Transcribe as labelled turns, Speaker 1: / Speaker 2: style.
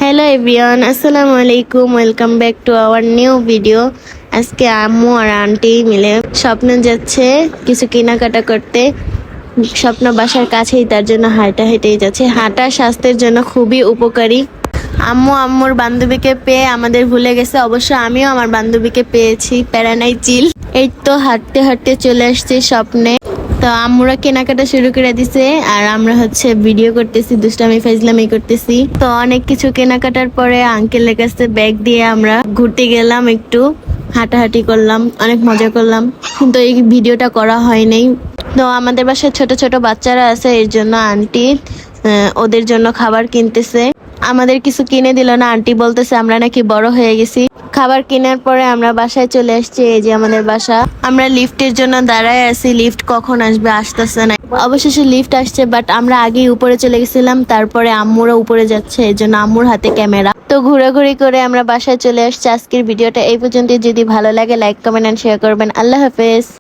Speaker 1: Hello everyone, আসসালামু আলাইকুম। Welcome back to our new video. আজকে আম্মু আর আন্টি মিলে স্বপ্ন যাচ্ছে কিছু কেনাকাটা করতে। স্বপ্ন বাসার কাছেই, তার জন্য হেঁটেই যাচ্ছে। হাঁটা স্বাস্থ্যের জন্য খুবই উপকারী। আম্মু আম্মুর বান্ধবীকে পেয়ে আমাদের ভুলে গেছে। অবশ্য আমিও আমার বান্ধবীকে পেয়েছি, প্যারা নাই চিল। এই তো হাঁটতে হাঁটতে চলে আসছে স্বপ্নে। তো আম্মুরা কেনাকাটা শুরু করে দিছে আর আমরা ভিডিও করতেছি, দুষ্টামি ফাইজলামি করতেছি। তো অনেক কিছু কেনাকাটার পরে আঙ্কেলের কাছে ব্যাগ দিয়ে আমরা ঘুরতে গেলাম, একটু হাঁটাহাঁটি করলাম, অনেক মজা করলাম। কিন্তু এই ভিডিওটা করা হয় নাই। তো আমাদের বাসায় ছোট ছোট বাচ্চারা আছে, এর জন্য আন্টি ওদের জন্য খাবার কিনতেছে। আমাদের কিছু কিনে দিল না, আন্টি বলতেছে আমরা নাকি বড় হয়ে গেছি। খাবার কেনার পরে আমরা বাসায় চলে আসছি। এই যে আমাদের বাসা। আমরা লিফটের জন্য দাঁড়ায় আছি, লিফট কখন আসবে, আসতেছে না। অবশেষে লিফট আসছে, বাট আমরা আগেই উপরে চলে গেছিলাম। তারপরে আম্মুরা উপরে যাচ্ছে, এই জন্য আম্মুর হাতে ক্যামেরা। তো ঘোরাঘুরি করে আমরা বাসায় চলে আসছি। আজকের ভিডিওটা এই পর্যন্ত। যদি ভালো লাগে লাইক কমেন্ট এন্ড শেয়ার করবেন। আল্লাহ হাফেজ।